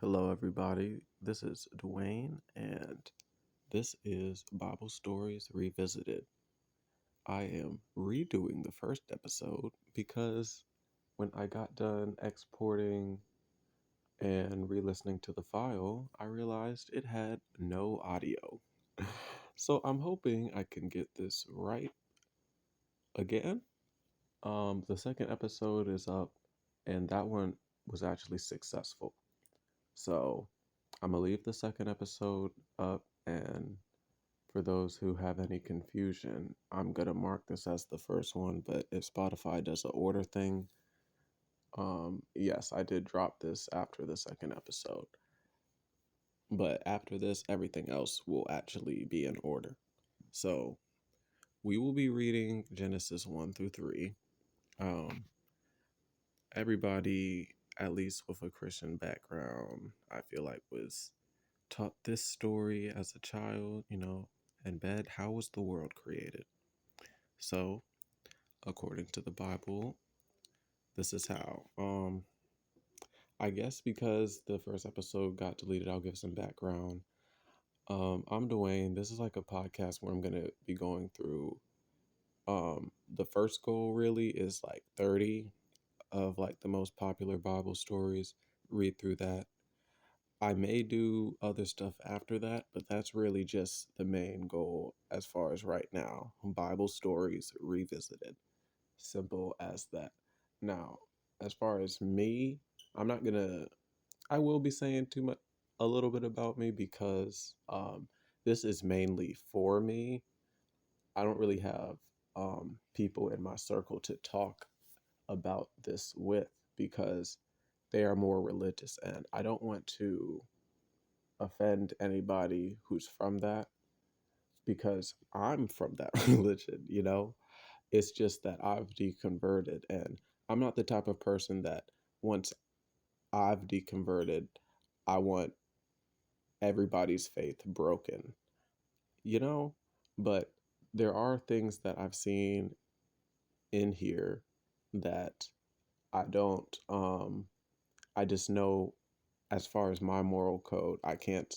Hello, everybody. This is Dwayne, and this is Bible Stories Revisited. I am redoing the first episode because when I got done exporting and re listening to the file, I realized it had no audio. So I'm hoping I can get this right again. The second episode is up, and that one was actually successful. So I'm gonna leave the second episode up, and for those who have any confusion, I'm gonna mark this as the first one. But if Spotify does a order thing, yes, I did drop this after the second episode. But after this, everything else will actually be in order. So we will be reading Genesis 1 through 3. Um, Everybody, at least with a Christian background, I feel like was taught this story as a child, in bed. How was the world created? So, according to the Bible, this is how. I guess because the first episode got deleted, I'll give some background. I'm Dwayne. This is like a podcast where I'm gonna be going through. The first goal really is like 30 of like the most popular Bible stories. Read through that. I may do other stuff after that, but that's really just the main goal as far as right now. Bible stories revisited. Simple as that. Now, as far as me, I'm not gonna, I will be saying too much, a little bit about me because this is mainly for me. I don't really have people in my circle to talk about this with because they are more religious and I don't want to offend anybody who's from that because I'm from that religion. It's just that I've deconverted and I'm not the type of person that once I've deconverted, I want everybody's faith broken, you know? But there are things that I've seen in here that I don't, I just know as far as my moral code, I can't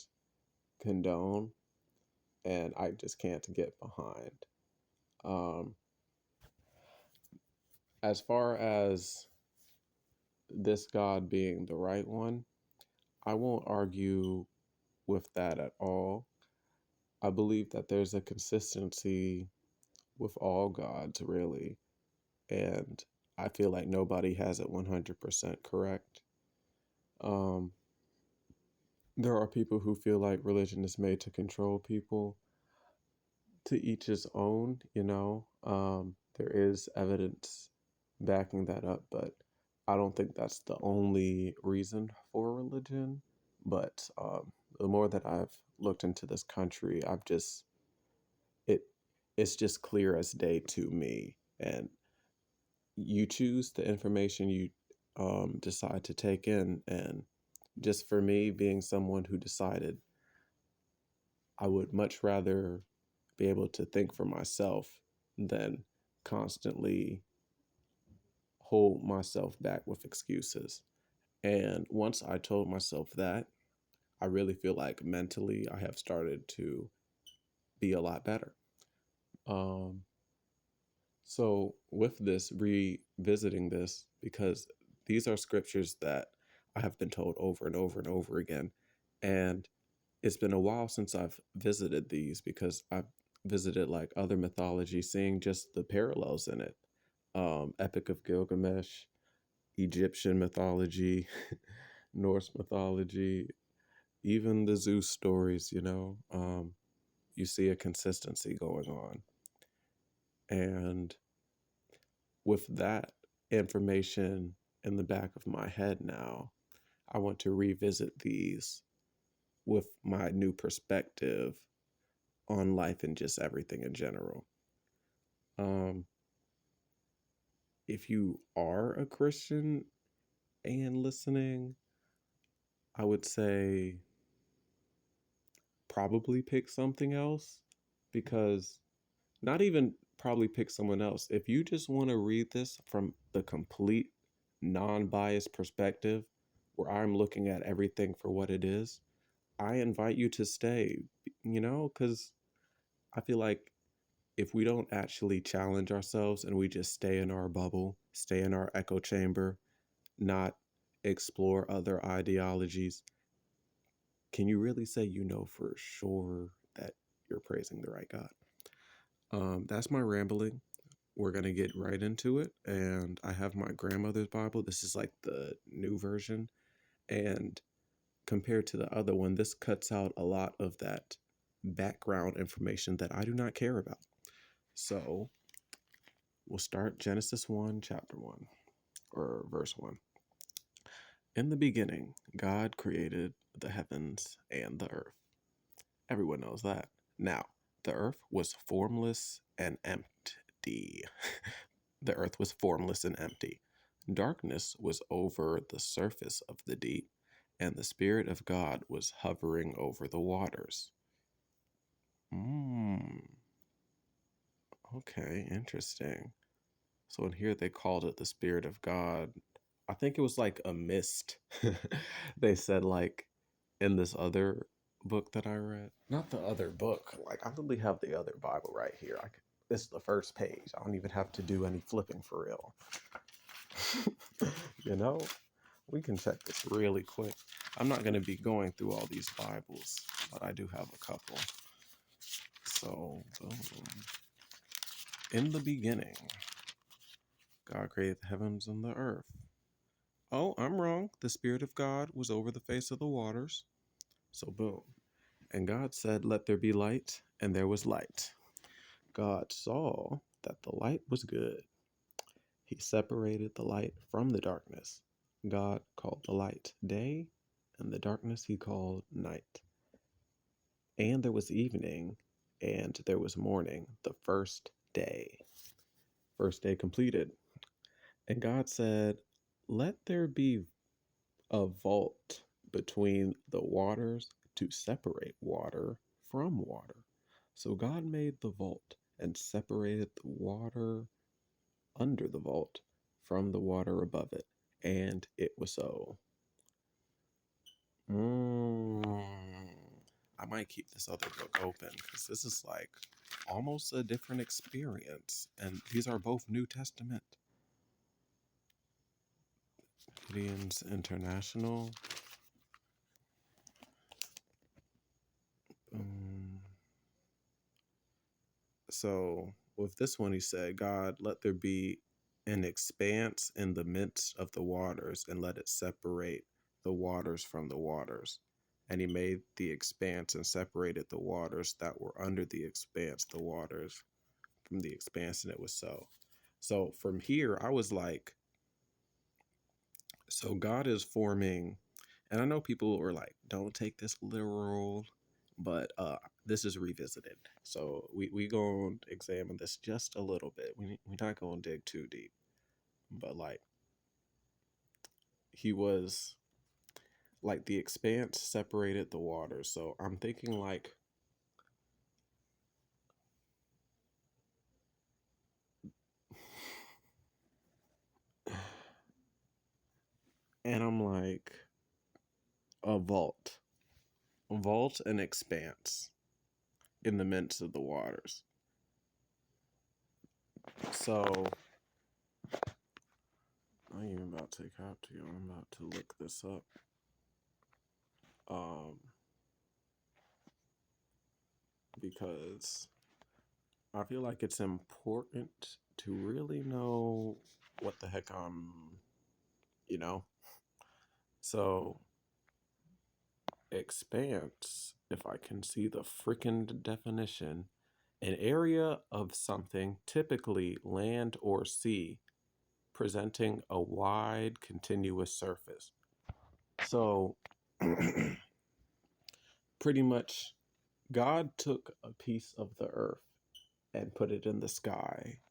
condone and I just can't get behind. Um, as far as this God being the right one, I won't argue with that at all. I believe that there's a consistency with all gods, really, and I feel like nobody has it 100% correct. Um, there are people who feel like religion is made to control people. To each his own. There is evidence backing that up, but I don't think that's the only reason for religion. But the more that I've looked into this country, it it's just clear as day to me. And you choose the information you decide to take in, and just for me, being someone who decided I would much rather be able to think for myself than constantly hold myself back with excuses. And once I told myself that, I really feel like mentally I have started to be a lot better. Um, so, with this, revisiting this, because these are scriptures that I have been told over and over and over again. And it's been a while since I've visited these because I've visited like other mythology, seeing just the parallels in it. Epic of Gilgamesh, Egyptian mythology, Norse mythology, even the Zeus stories. You see a consistency going on. And with that information in the back of my head now, I want to revisit these with my new perspective on life and just everything in general. Um, if you are a Christian and listening, I would say probably pick something else because not even probably pick someone else. If you just want to read this from the complete non biased perspective, where I'm looking at everything for what it is, I invite you to stay, because I feel like if we don't actually challenge ourselves and we just stay in our bubble, stay in our echo chamber, not explore other ideologies, can you really say you know for sure that you're praising the right God? That's my rambling. We're going to get right into it. And I have my grandmother's Bible. This is like the new version. And compared to the other one, this cuts out a lot of that background information that I do not care about. So we'll start Genesis 1, chapter 1, or verse 1. In the beginning, God created the heavens and the earth. Everyone knows that. Now, the earth was formless and empty. The earth was formless and empty. Darkness was over the surface of the deep, and the Spirit of God was hovering over the waters. Okay, interesting. So in here they called it the Spirit of God. I think it was like a mist. They said like in this other book that I read. Not the other book. Like I literally have the other Bible right here. This is the first page. I don't even have to do any flipping for real. You know, we can check this really quick. I'm not going to be going through all these Bibles, but I do have a couple. So, boom. In the beginning, God created the heavens and the earth. Oh, I'm wrong. The Spirit of God was over the face of the waters. So, boom. And God said, "Let there be light," and there was light. God saw that the light was good. He separated the light from the darkness. God called the light day, and the darkness he called night. And there was evening, and there was morning, the first day. First day completed. And God said, "Let there be a vault between the waters to separate water from water." So God made the vault and separated the water under the vault from the water above it. And it was so. I might keep this other book open because this is like almost a different experience. And these are both New Testament. Gideon's International. So with this one, he said, "God, let there be an expanse in the midst of the waters, and let it separate the waters from the waters." And he made the expanse and separated the waters that were under the expanse, the waters from the expanse, and it was so. So from here, I was like, so God is forming, and I know people are like, don't take this literal, but this is revisited. So we going to examine this just a little bit. We're not going to dig too deep, but like he was like the expanse separated the waters. So I'm thinking like and I'm like a vault and expanse in the midst of the waters. So I ain't even about to take out to you. I'm about to look this up. Because I feel like it's important to really know what the heck you know. So, expanse, if I can see the freaking definition, an area of something, typically land or sea, presenting a wide continuous surface. So, pretty much, God took a piece of the earth and put it in the sky,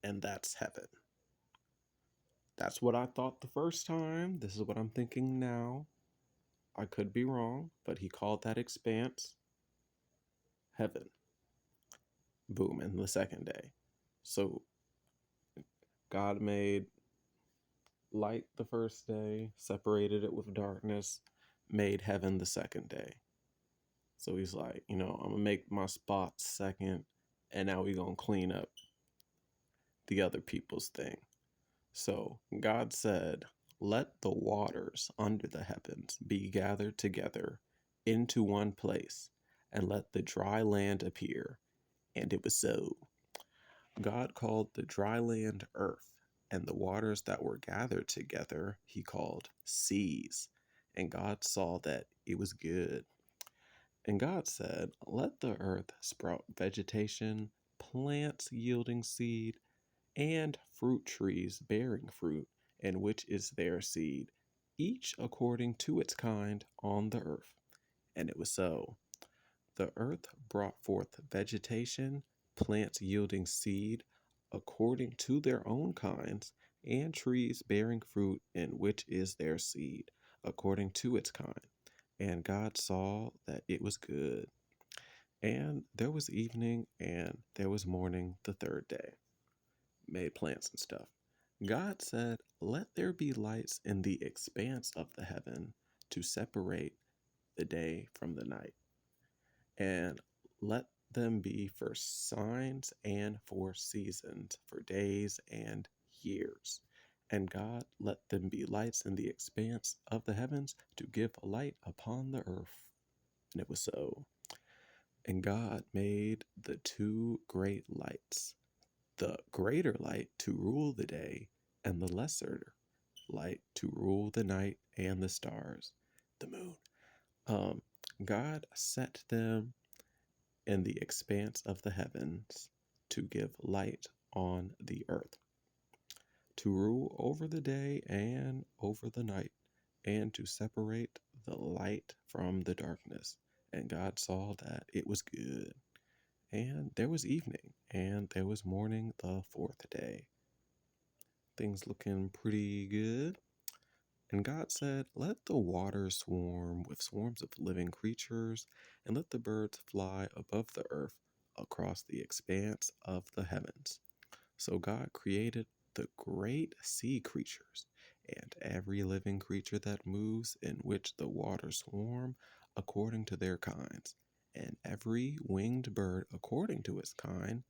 and that's heaven. That's what I thought the first time. This is what I'm thinking now. I could be wrong, but he called that expanse heaven. Boom, in the second day. So God made light the first day, separated it with darkness, made heaven the second day. So he's like, I'm gonna make my spot second, and now we gonna clean up the other people's thing. So God said, let the waters under the heavens be gathered together into one place, and let the dry land appear. And it was so. God called the dry land earth, and the waters that were gathered together he called seas. And God saw that it was good. And God said, let the earth sprout vegetation, plants yielding seed, and fruit trees bearing fruit, in which is their seed, each according to its kind on the earth. And it was so. The earth brought forth vegetation, plants yielding seed, according to their own kinds, and trees bearing fruit, in which is their seed, according to its kind. And God saw that it was good. And there was evening, and there was morning the third day. Made plants and stuff. God said, let there be lights in the expanse of the heaven to separate the day from the night, and let them be for signs and for seasons, for days and years. And God let them be lights in the expanse of the heavens to give light upon the earth. And it was so. And God made the two great lights, the greater light to rule the day, and the lesser light to rule the night and the stars, the moon. God set them in the expanse of the heavens to give light on the earth, to rule over the day and over the night, and to separate the light from the darkness. And God saw that it was good. And there was evening, and there was morning the fourth day. Things looking pretty good. And God said, let the waters swarm with swarms of living creatures, and let the birds fly above the earth across the expanse of the heavens. So God created the great sea creatures, and every living creature that moves, in which the waters swarm according to their kinds, and every winged bird according to its kind.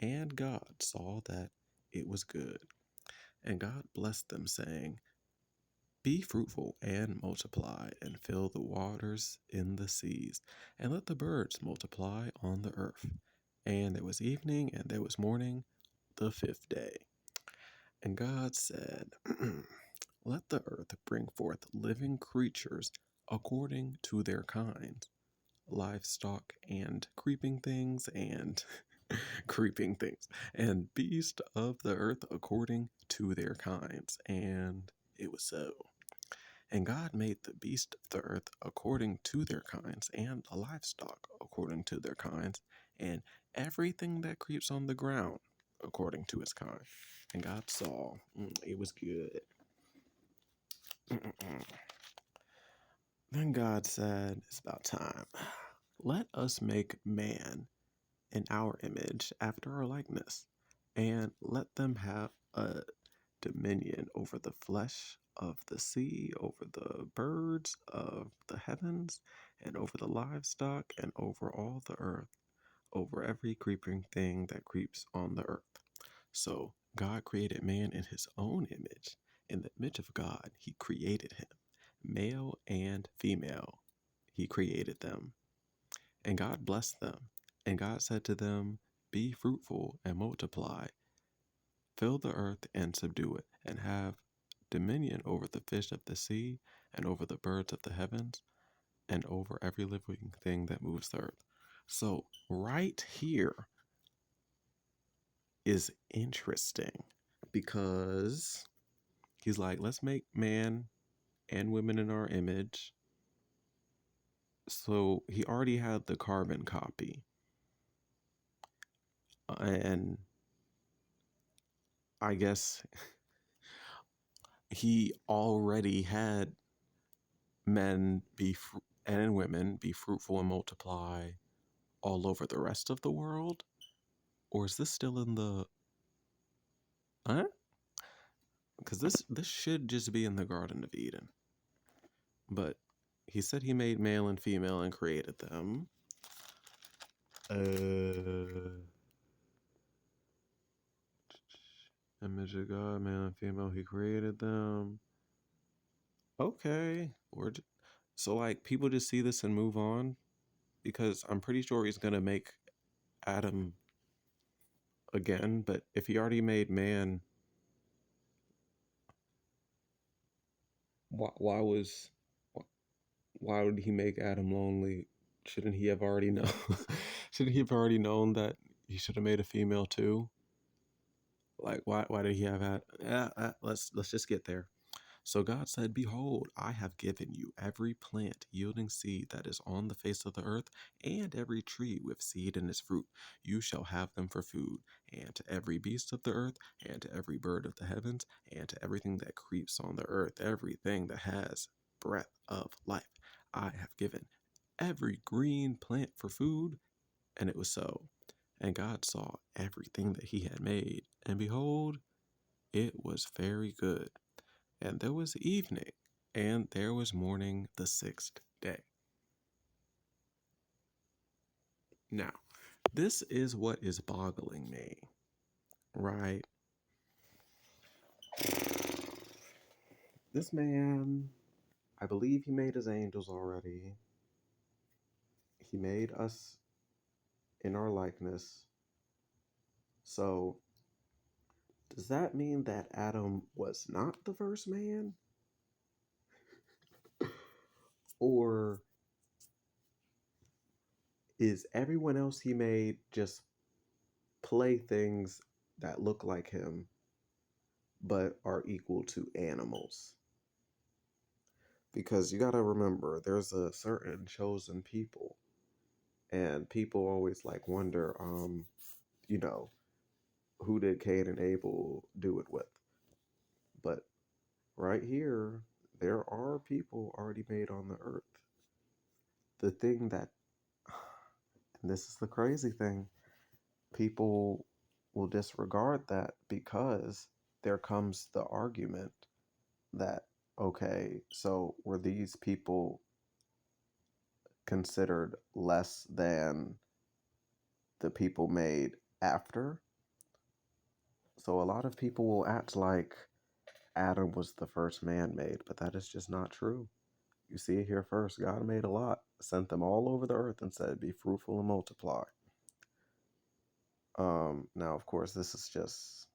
And God saw that it was good. And God blessed them, saying, be fruitful and multiply, and fill the waters in the seas, and let the birds multiply on the earth. And there was evening, and there was morning, the fifth day. And God said, let the earth bring forth living creatures according to their kinds, livestock and creeping things, and creeping things, and beasts of the earth according to their kinds. And it was so. And God made the beasts of the earth according to their kinds, and the livestock according to their kinds, and everything that creeps on the ground according to its kind. And God saw it was good. Then God said, it's about time. Let us make man in our image, after our likeness, and let them have a dominion over the flesh of the sea, over the birds of the heavens, and over the livestock, and over all the earth, over every creeping thing that creeps on the earth. So God created man in his own image. In the image of God, he created him. Male and female, he created them. And God blessed them. And God said to them, be fruitful and multiply. Fill the earth and subdue it, and have dominion over the fish of the sea, and over the birds of the heavens, and over every living thing that moves the earth. So, right here is interesting because he's like, let's make man and women in our image. So, he already had the carbon copy. And I guess he already had men and women be fruitful and multiply all over the rest of the world? Or is this still in the... Huh? because this should just be in the Garden of Eden. But he said he made male and female and created them. Image of God, male and female, he created them. Okay. So, like, people just see this and move on? Because I'm pretty sure he's going to make Adam again. But if he already made man, why was why would he make Adam lonely? Shouldn't he have already known? Shouldn't he have already known that he should have made a female too? Like, why did he have had? Yeah, let's just get there. So God said, "Behold, I have given you every plant yielding seed that is on the face of the earth, and every tree with seed in its fruit. You shall have them for food, and to every beast of the earth, and to every bird of the heavens, and to everything that creeps on the earth, everything that has breath of life. I have given every green plant for food." And it was so. And God saw everything that he had made, and behold, it was very good. And there was evening, and there was morning the sixth day. Now, this is what is boggling me, right? This man, I believe he made his angels already. He made us in our likeness. So, does that mean that Adam was not the first man? Or is everyone else he made just playthings that look like him but are equal to animals? Because you got to remember, there's a certain chosen people, and people always like wonder, you know, who did Cain and Abel do it with? But right here, there are people already made on the earth. The thing that, and this is the crazy thing, people will disregard that because there comes the argument that, okay, so were these people considered less than the people made after? So a lot of people will act like Adam was the first man made, but that is just not true. You see it here first. God made a lot, sent them all over the earth, and said, "Be fruitful and multiply." Now, of course, this is just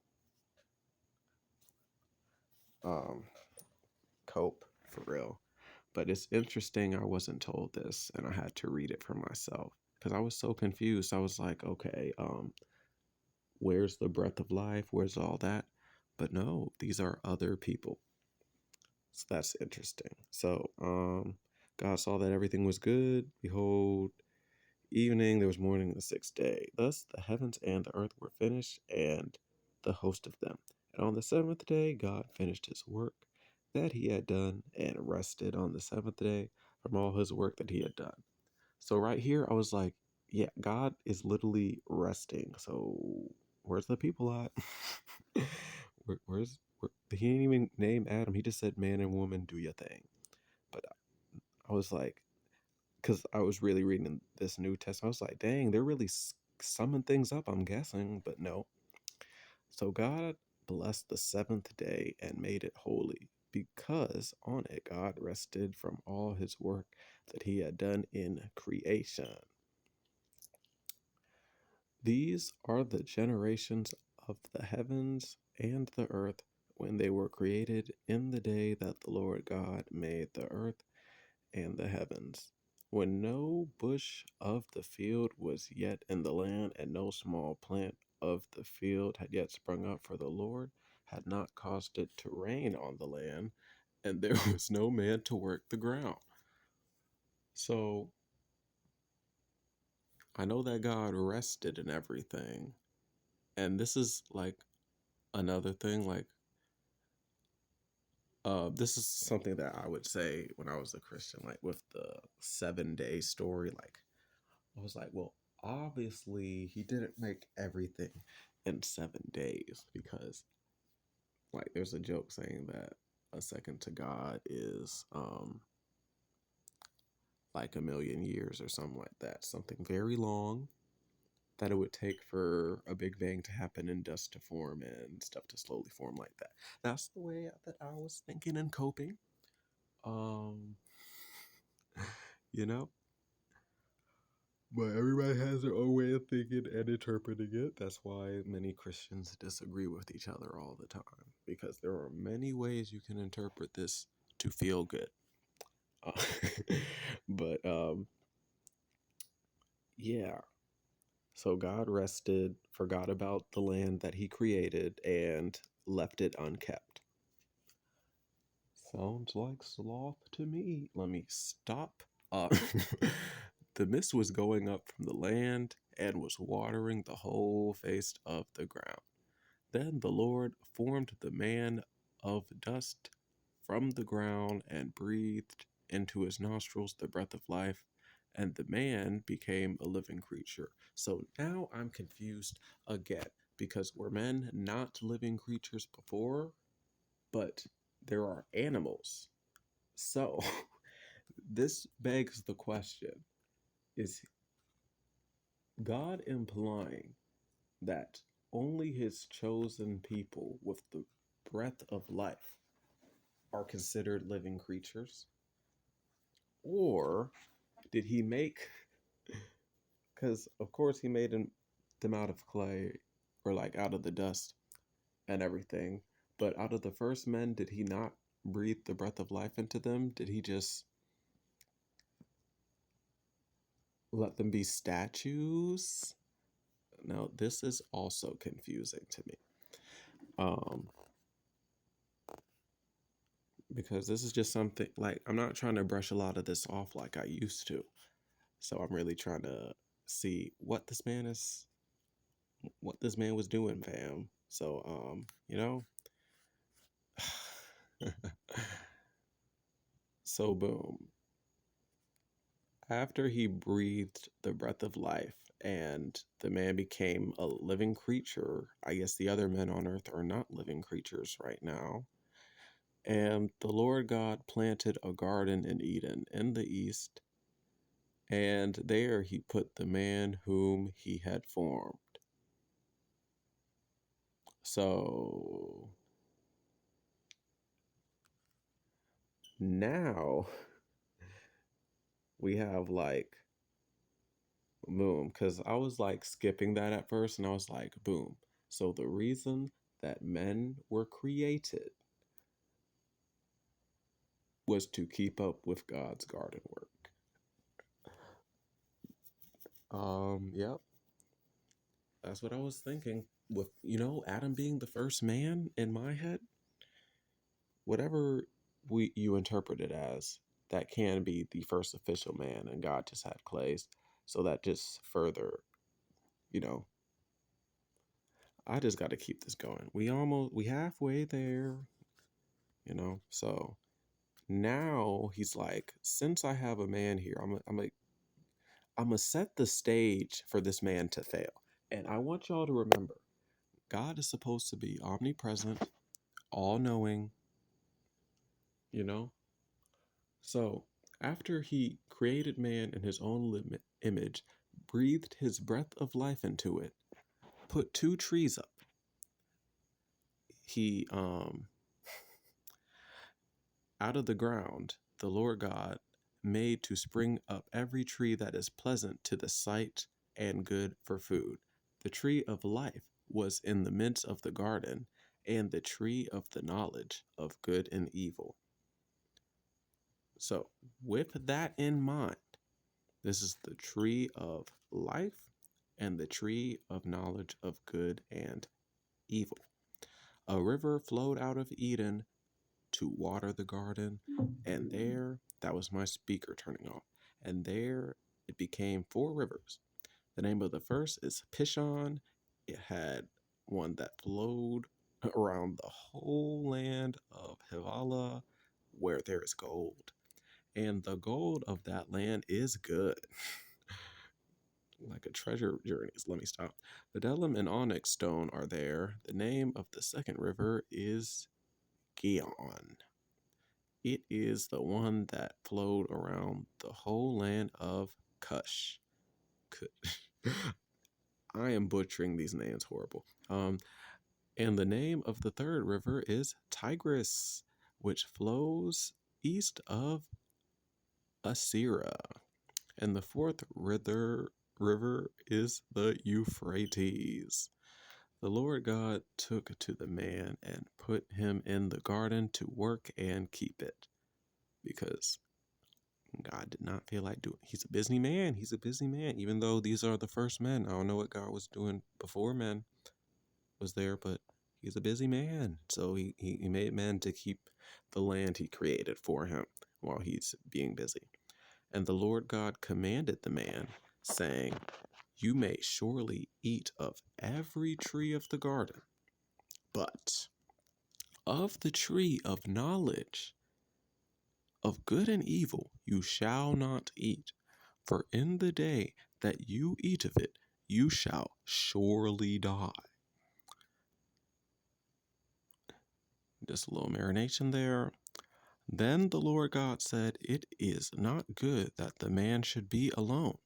um, cope for real. But it's interesting. I wasn't told this, and I had to read it for myself because I was so confused. I was like, okay, where's the breath of life? Where's all that? But no, these are other people. So that's interesting. So, God saw that everything was good. Behold, evening, there was morning the sixth day. Thus the heavens and the earth were finished, and the host of them. And on the seventh day, God finished his work that he had done, and rested on the seventh day from all his work that he had done. So, right here, I was like, yeah, God is literally resting. So, where's the people at? He didn't even name Adam. He just said, "Man and woman, do your thing." But I was like, because I was really reading this New Testament, I was like, dang, they're really summing things up, I'm guessing. But no. So God blessed the seventh day and made it holy, because on it God rested from all his work that he had done in creation. These are the generations of the heavens and the earth when they were created in the day that the Lord God made the earth and the heavens, when no bush of the field was yet in the land, and no small plant of the field had yet sprung up, for the Lord had not caused it to rain on the land, and there was no man to work the ground. So I know that God rested in everything. And this is like another thing, like this is something that I would say when I was a Christian, like with the 7 day story. Like, I was like, well, obviously he didn't make everything in 7 days, because Like there's a joke saying that a second to God is like a million years or something like that. Something very long that it would take for a big bang to happen and dust to form and stuff to slowly form like that. That's the way that I was thinking and coping. Um, you know, but everybody has their own way of thinking and interpreting it. That's why many Christians disagree with each other all the time because there are many ways you can interpret this to feel good. Uh, but yeah. So God rested, forgot about the land that he created, and left it unkept. Sounds like sloth to me. Let me stop. The mist was going up from the land and was watering the whole face of the ground. Then the Lord formed the man of dust from the ground and breathed into his nostrils the breath of life, and the man became a living creature. So now I'm confused again because were men not living creatures before, but there are animals. So this begs the question, is God implying that only his chosen people with the breath of life are considered living creatures? Or did he make, because of course he made them out of clay or like out of the dust and everything, but out of the first men, did he not breathe the breath of life into them? Did he just let them be statues? Now, this is also confusing to me. Um, because this is just something like I'm not trying to brush a lot of this off like I used to. So I'm really trying to see what this man was doing, fam. So so boom. After he breathed the breath of life and the man became a living creature, I guess the other men on earth are not living creatures right now. And the Lord God planted a garden in Eden in the east, and there he put the man whom he had formed. So now we have like boom, because I was like skipping that at first and I was like, boom. So the reason that men were created was to keep up with God's garden work. Yep, that's what I was thinking. With Adam being the first man in my head, whatever you interpret it as, that can be the first official man, and God just had clays. So that just further, you know, I just got to keep this going. We halfway there, So now he's like, since I have a man here, I'm gonna set the stage for this man to fail. And I want y'all to remember, God is supposed to be omnipresent, all knowing, you know? So after he created man in his own image, breathed his breath of life into it, put two trees up, he, out of the ground, the Lord God made to spring up every tree that is pleasant to the sight and good for food. The tree of life was in the midst of the garden, and the tree of the knowledge of good and evil. So, with that in mind, this is the tree of life and the tree of knowledge of good and evil. A river flowed out of Eden to water the garden, and there, that was my speaker turning off, and there it became four rivers. The name of the first is Pishon. It had one that flowed around the whole land of Havilah, where there is gold. And the gold of that land is good. like a treasure journeys. Let me stop. Bdellium and onyx stone are there. The name of the second river is Gihon. It is the one that flowed around the whole land of Cush. I am butchering these names horrible. And the name of the third river is Tigris, which flows east of Assyria. And the fourth river is the Euphrates. The Lord God took to the man and put him in the garden to work and keep it, because God did not feel like doing. He's a busy man. He's a busy man. Even though these are the first men, I don't know what God was doing before men was there, but he's a busy man. So he made men to keep the land he created for him while he's being busy. And the Lord God commanded the man, saying, "You may surely eat of every tree of the garden, but of the tree of knowledge of good and evil you shall not eat, for in the day that you eat of it, you shall surely die." Just a little marination there. Then the Lord God said, "It is not good that the man should be alone.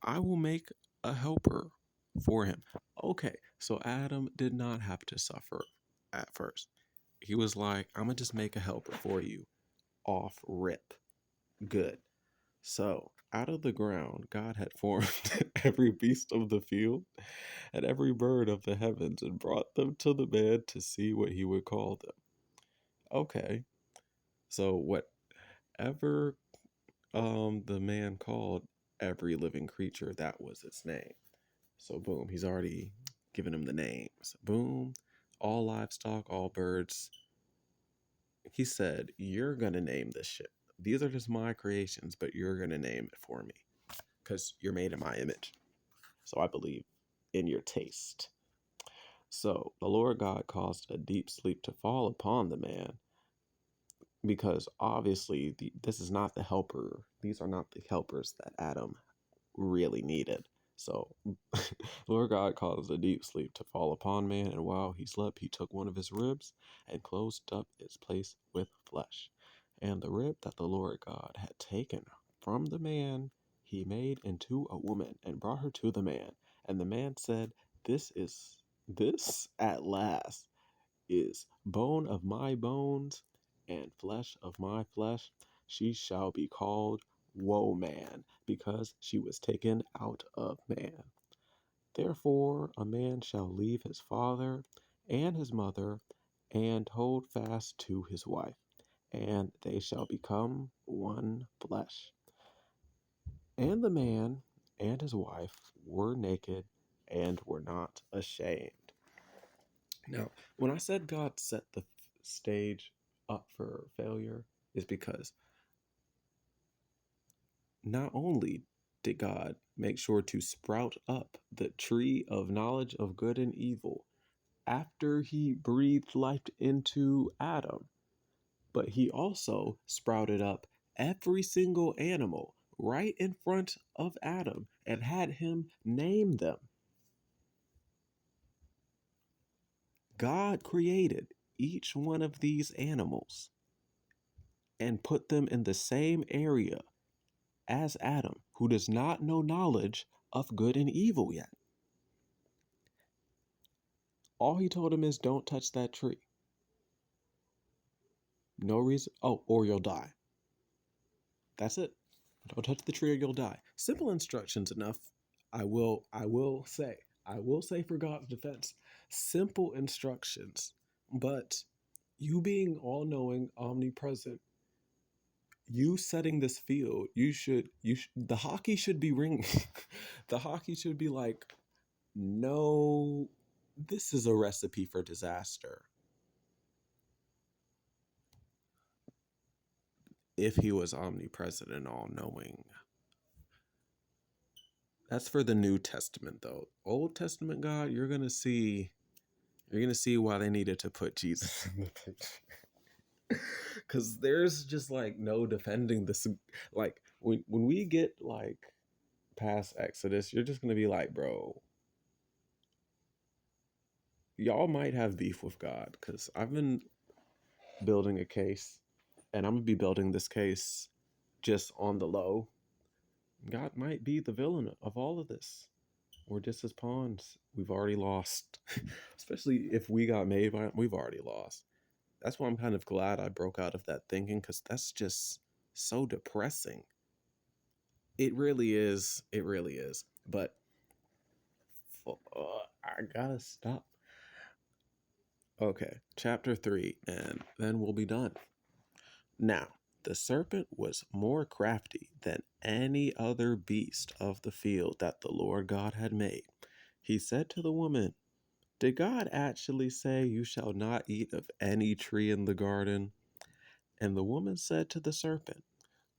I will make a helper for him." Okay, so Adam did not have to suffer at first. He was like, "I'm going to just make a helper for you." Off rip. Good. So, out of the ground, God had formed every beast of the field and every bird of the heavens and brought them to the man to see what he would call them. Okay, so whatever the man called every living creature, that was its name. So boom, he's already given him the names. Boom, all livestock, all birds. He said, "You're gonna name this shit. These are just my creations, but you're gonna name it for me because you're made in my image. So I believe in your taste." So the Lord God caused a deep sleep to fall upon the man, because obviously this is not the helper. These are not the helpers that Adam really needed. So Lord God caused a deep sleep to fall upon man, and while he slept, he took one of his ribs and closed up its place with flesh. And the rib that the Lord God had taken from the man, he made into a woman and brought her to the man. And the man said, This at last is bone of my bones and flesh of my flesh. She shall be called Woe Man, because she was taken out of man. Therefore a man shall leave his father and his mother and hold fast to his wife, and they shall become one flesh. And the man and his wife were naked and were not ashamed. Now, when I said God set the stage up for failure, is because not only did God make sure to sprout up the tree of knowledge of good and evil after he breathed life into Adam, but he also sprouted up every single animal right in front of Adam and had him name them. God created each one of these animals and put them in the same area as Adam, who does not know knowledge of good and evil yet. All he told him is, "Don't touch that tree." No reason. Oh, or you'll die. That's it. Don't touch the tree or you'll die. Simple instructions enough. I will say for God's defense, simple instructions. But you being all knowing, omnipresent, you setting this field, the hockey should be ringing. The hockey should be like, "No, this is a recipe for disaster." If he was omnipresent and all knowing. That's for the New Testament though. Old Testament God, you're gonna see why they needed to put Jesus in the picture. Cause there's just like no defending this. Like when we get like past Exodus, you're just going to be like, bro, y'all might have beef with God, because I've been building a case, and I'm going to be building this case just on the low. God might be the villain of all of this. We're just his pawns. We've already lost. Especially if we got made by him, we've already lost. That's why I'm kind of glad I broke out of that thinking, because that's just so depressing. It really is. It really is. But I gotta stop. Okay, chapter 3, and then we'll be done. Now, the serpent was more crafty than any other beast of the field that the Lord God had made. He said to the woman, "Did God actually say you shall not eat of any tree in the garden?" And the woman said to the serpent,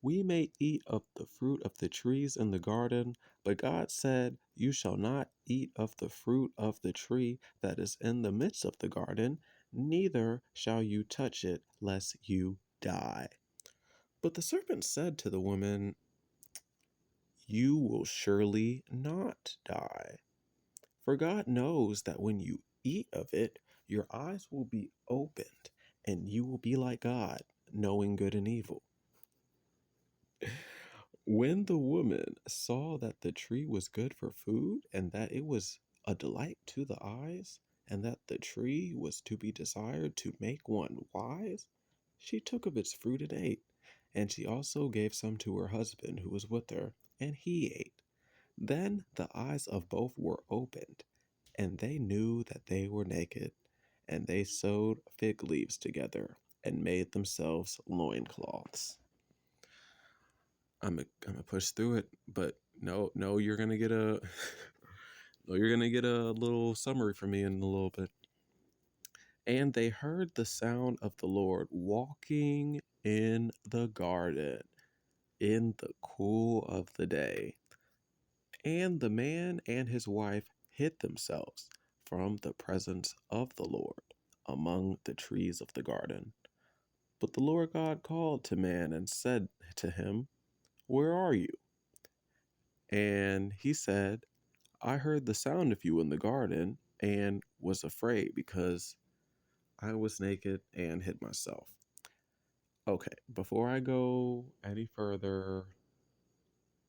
"We may eat of the fruit of the trees in the garden, but God said, you shall not eat of the fruit of the tree that is in the midst of the garden, neither shall you touch it, lest you die." But the serpent said to the woman, "You will surely not die. For God knows that when you eat of it, your eyes will be opened, and you will be like God, knowing good and evil." When the woman saw that the tree was good for food, and that it was a delight to the eyes, and that the tree was to be desired to make one wise, she took of its fruit and ate. And she also gave some to her husband who was with her, and he ate. Then the eyes of both were opened, and they knew that they were naked, and they sewed fig leaves together and made themselves loincloths. I'm gonna push through it, but no, you're gonna get a no, you're gonna get a little summary from me in a little bit. And they heard the sound of the Lord walking in the garden in the cool of the day. And the man and his wife hid themselves from the presence of the Lord among the trees of the garden. But the Lord God called to man and said to him, "Where are you?" And he said, "I heard the sound of you in the garden and was afraid because I was naked and hid myself." Okay, before I go any further,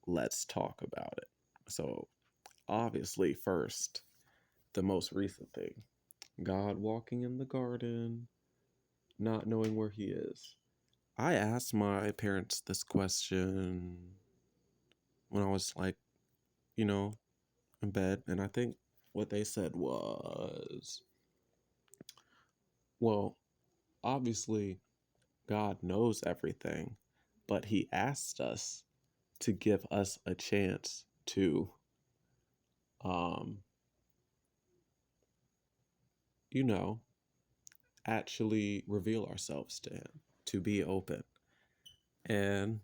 let's talk about it. So, obviously, first, the most recent thing, God walking in the garden, not knowing where he is. I asked my parents this question when I was like, you know, in bed, and I think what they said was, well, obviously, God knows everything, but he asked us to give us a chance to, um, you know, actually reveal ourselves to him, to be open. And,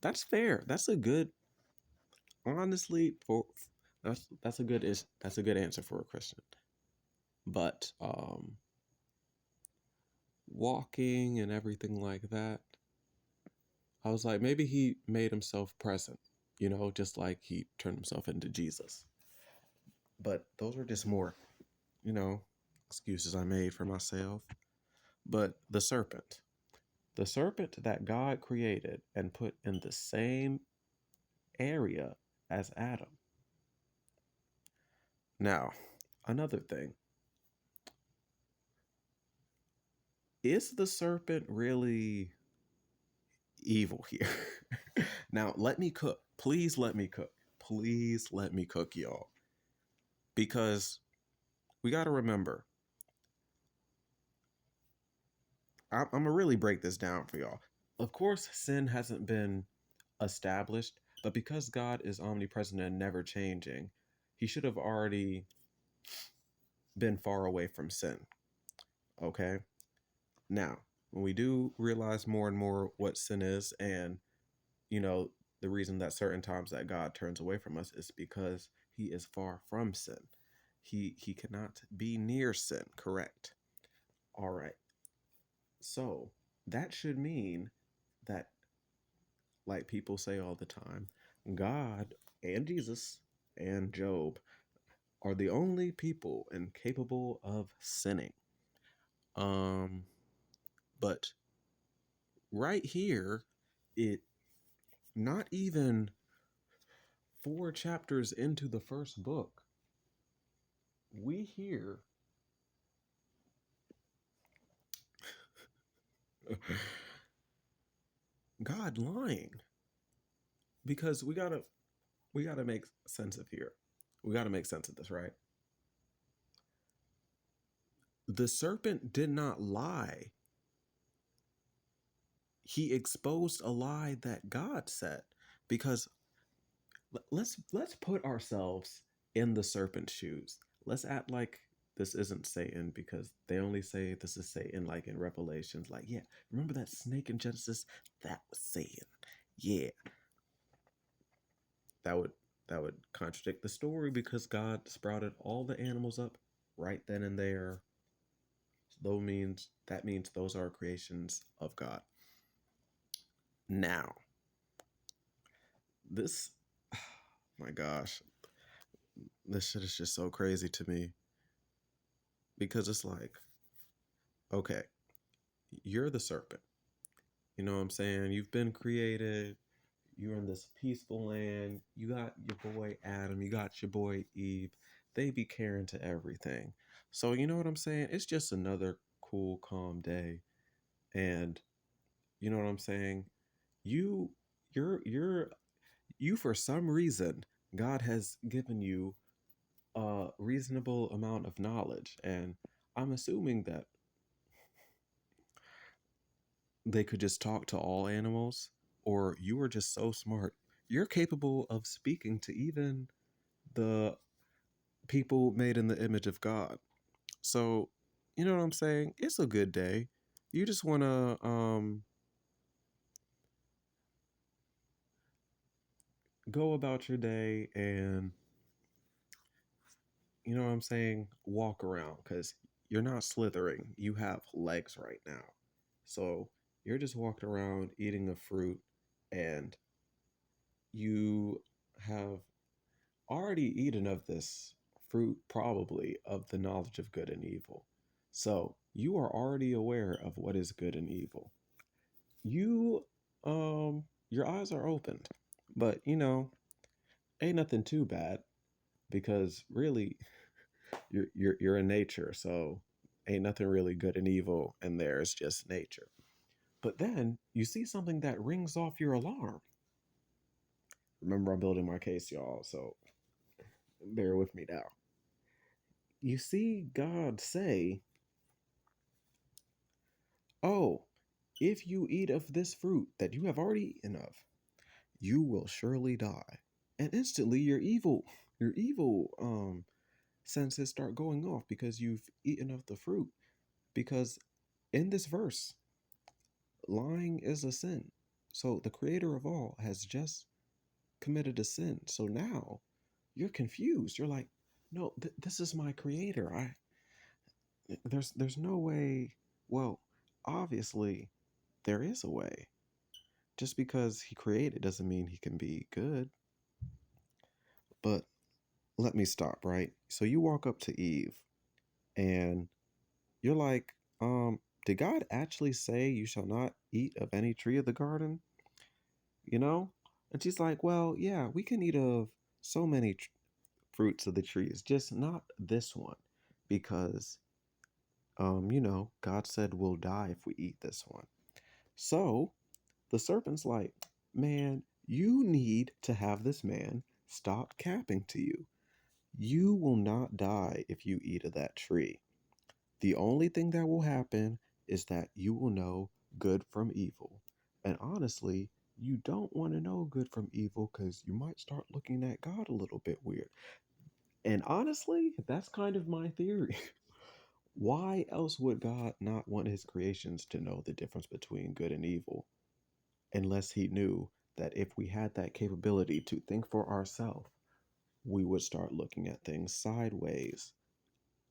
that's fair. That's a good, honestly, for that's a good answer for a Christian. But walking and everything like that, I was like, maybe he made himself present, just like he turned himself into Jesus. But those are just more, you know, excuses I made for myself. But the serpent that God created and put in the same area as Adam. Now, another thing, is the serpent really evil here? Now, let me cook. Please let me cook. Please let me cook, y'all. Because we got to remember, I'm going to really break this down for y'all. Of course, sin hasn't been established, but because God is omnipresent and never changing, he should have already been far away from sin. Okay? Now, when we do realize more and more what sin is, and, you know, the reason that certain times that God turns away from us is because he is far from sin. He cannot be near sin, correct? All right. So that should mean that, like people say all the time, God and Jesus and Job are the only people incapable of sinning. Um, but right here, it not even 4 chapters into the first book, we hear God lying because we gotta make sense of here. We gotta make sense of this, right? The serpent did not lie. He exposed a lie that God said. Because let's put ourselves in the serpent's shoes. Let's act like this isn't Satan because they only say this is Satan like in Revelations. Like, yeah, remember that snake in Genesis? That was Satan. Yeah, that would that would contradict the story because God sprouted all the animals up right then and there. So that means those are creations of God. Now, this my gosh, this shit is just so crazy to me because it's like, okay, you're the serpent. You know what I'm saying? You've been created. You're in this peaceful land. You got your boy Adam. You got your boy Eve. They be caring to everything. So you know what I'm saying? It's just another cool, calm day. And you know what I'm saying? You, you're you for some reason, God has given you a reasonable amount of knowledge, and I'm assuming that they could just talk to all animals, or you are just so smart. You're capable of speaking to even the people made in the image of God. So, you know what I'm saying? It's a good day. You just want to go about your day and, you know what I'm saying? Walk around because you're not slithering. You have legs right now. So, you're just walking around eating a fruit and you have already eaten of this fruit, probably of the knowledge of good and evil. So you are already aware of what is good and evil. You, your eyes are opened, but ain't nothing too bad because really, you're in nature, so ain't nothing really good and evil, and there's just nature. But then you see something that rings off your alarm. Remember, I'm building my case, y'all, so bear with me now. You see God say, "Oh, if you eat of this fruit that you have already eaten of, you will surely die." And instantly your evil senses start going off because you've eaten of the fruit. Because in this verse, lying is a sin. So the creator of all has just committed a sin. So now you're confused. You're like, "No, this is my creator. There's no way." Well, obviously there is a way. Just because he created doesn't mean he can be good. But let me stop, right? So you walk up to Eve and you're like, did God actually say you shall not eat of any tree of the garden? You know? And she's like, well, yeah, we can eat of so many fruits of the trees, just not this one. Because, God said we'll die if we eat this one. So the serpent's like, man, you need to have this man stop capping to you. You will not die if you eat of that tree. The only thing that will happen is that you will know good from evil. And honestly, you don't want to know good from evil because you might start looking at God a little bit weird. And honestly, that's kind of my theory. Why else would God not want his creations to know the difference between good and evil? Unless he knew that if we had that capability to think for ourselves, we would start looking at things sideways,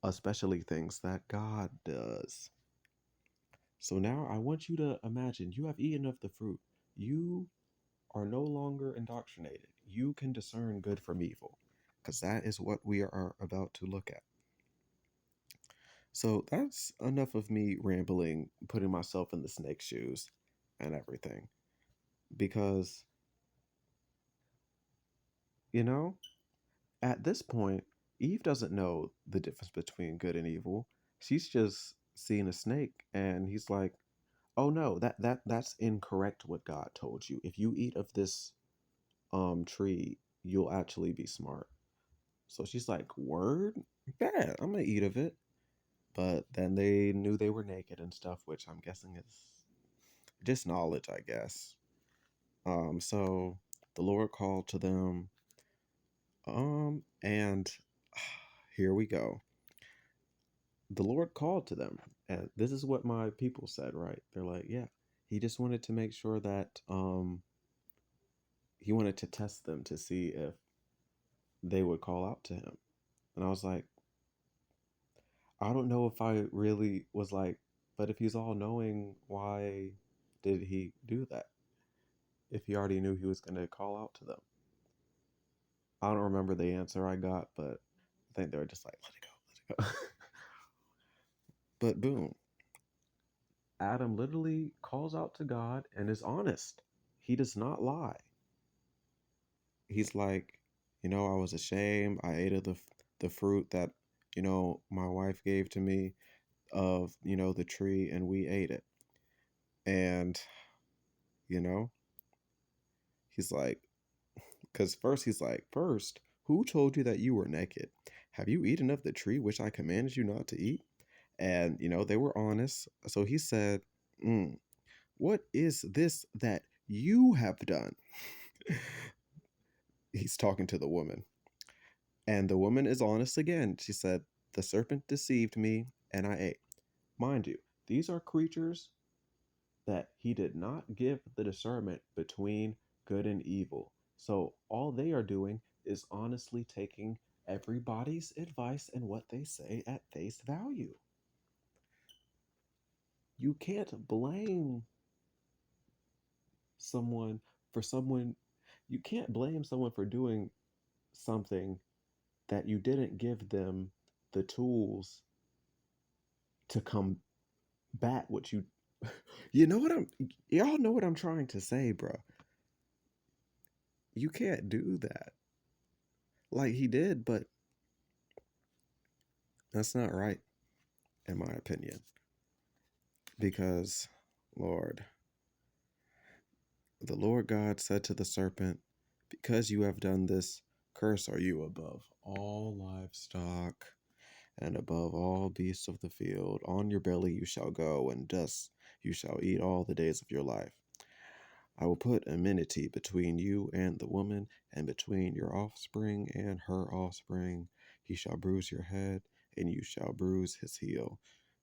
especially things that God does. So now I want you to imagine you have eaten of the fruit. You are no longer indoctrinated. You can discern good from evil, because that is what we are about to look at. So that's enough of me rambling, putting myself in the snake's shoes and everything. Because, you know, at this point, Eve doesn't know the difference between good and evil. She's just seeing a snake and he's like, "Oh no, that's incorrect what God told you. If you eat of this tree, you'll actually be smart." So she's like, "Word? Bad. I'm gonna eat of it." But then they knew they were naked and stuff, which I'm guessing is just knowledge, I guess. So the Lord called to them, and here we go. The Lord called to them, and this is what my people said, right? They're like, yeah, he just wanted to make sure that he wanted to test them to see if they would call out to him. And I was like, I don't know if I really was like, but if he's all knowing, why did he do that? If he already knew he was going to call out to them. I don't remember the answer I got, but I think they were just like, let it go, let it go. But boom, Adam literally calls out to God and is honest. He does not lie. He's like, I was ashamed. I ate of the fruit that, my wife gave to me of, the tree, and we ate it. And, you know, he's like, because first he's like, first, who told you that you were naked? Have you eaten of the tree which I commanded you not to eat? And, they were honest. So he said, what is this that you have done? He's talking to the woman. And the woman is honest again. She said, the serpent deceived me and I ate. Mind you, these are creatures that he did not give the discernment between good and evil. So all they are doing is honestly taking everybody's advice and what they say at face value. You can't blame someone someone, you can't blame someone for doing something that you didn't give them the tools to combat what you you know what I'm y'all know what I'm trying to say, bro. You can't do that like he did, but that's not right in my opinion. Because Lord, the Lord God said to the serpent, because you have done this, cursed are you above all livestock and above all beasts of the field. On your belly you shall go, and dust you shall eat all the days of your life. I will put enmity between you and the woman, and between your offspring and her offspring. He shall bruise your head, and you shall bruise his heel.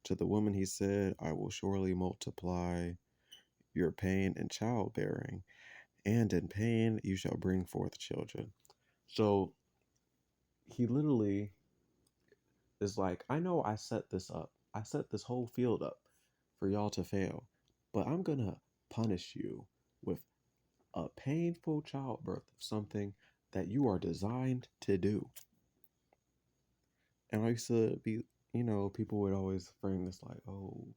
To the woman he said, I will surely multiply your pain in childbearing, and in pain you shall bring forth children. So he literally is like, I know I set this up. I set this whole field up for y'all to fail, but I'm going to punish you with a painful childbirth of something that you are designed to do. And I used to be, people would always frame this like, oh,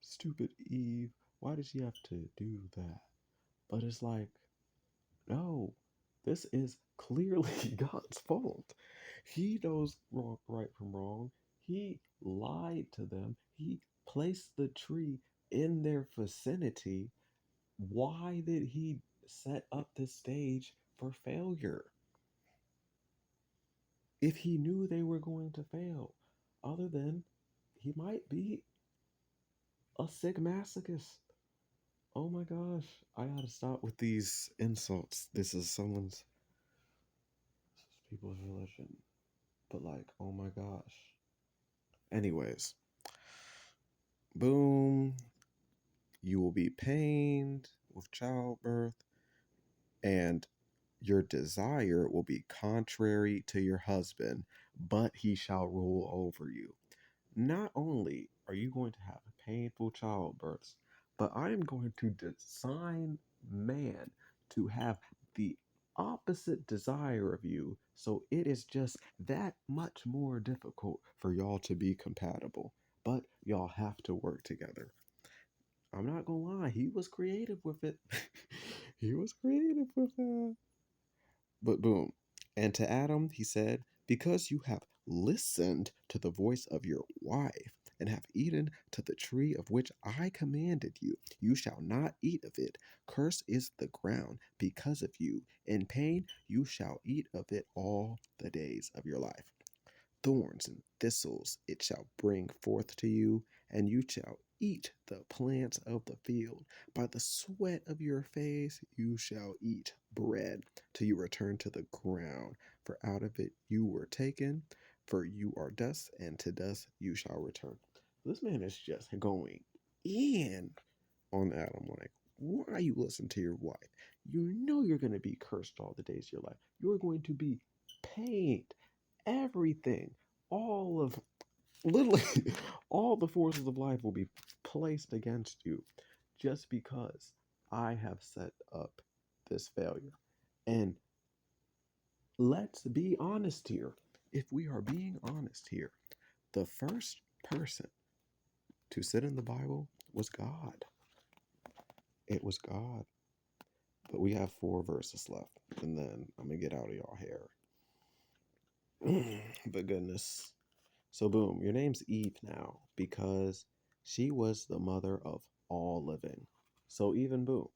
stupid Eve, why did she have to do that? But it's like, no, this is clearly God's fault. He knows wrong, right from wrong. He lied to them. He placed the tree in their vicinity. Why did he set up this stage for failure? If he knew they were going to fail, other than he might be a sick masochist. Oh my gosh, I gotta stop with these insults. This is people's religion. But like, oh my gosh. Anyways, boom, you will be pained with childbirth, and your desire will be contrary to your husband, but he shall rule over you. Not only are you going to have painful childbirths, but I am going to design man to have the opposite desire of you. So it is just that much more difficult for y'all to be compatible. But y'all have to work together. I'm not gonna lie, he was creative with it. He was creative with it. But boom. And to Adam, he said, because you have listened to the voice of your wife and have eaten to the tree of which I commanded you, you shall not eat of it. Cursed is the ground because of you. In pain you shall eat of it all the days of your life. Thorns and thistles it shall bring forth to you, and you shall eat the plants of the field. By the sweat of your face you shall eat bread till you return to the ground, for out of it you were taken, for you are dust, and to dust you shall return. This man is just going in on Adam, like, why you listen to your wife? You know you're going to be cursed all the days of your life. You're going to be pained everything, all of literally all the forces of life will be placed against you just because I have set up this failure. And let's be honest here. If we are being honest here, the first person to sit in the Bible was God. It was God. But we have 4 verses left, and then I'm gonna get out of y'all hair. But goodness. So, boom, your name's Eve now because she was the mother of all living. So, even boom,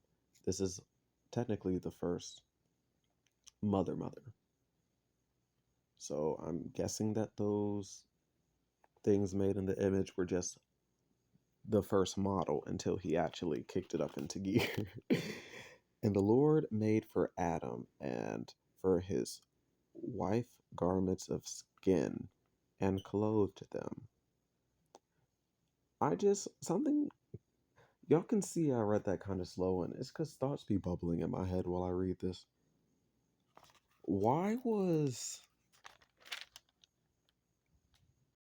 this is technically the first mother. So, I'm guessing that those things made in the image were just the first model until he actually kicked it up into gear. And the Lord made for Adam and for his wife garments of skin and clothed them. Something y'all can see I read that kind of slow, and it's because thoughts be bubbling in my head while I read this. Why was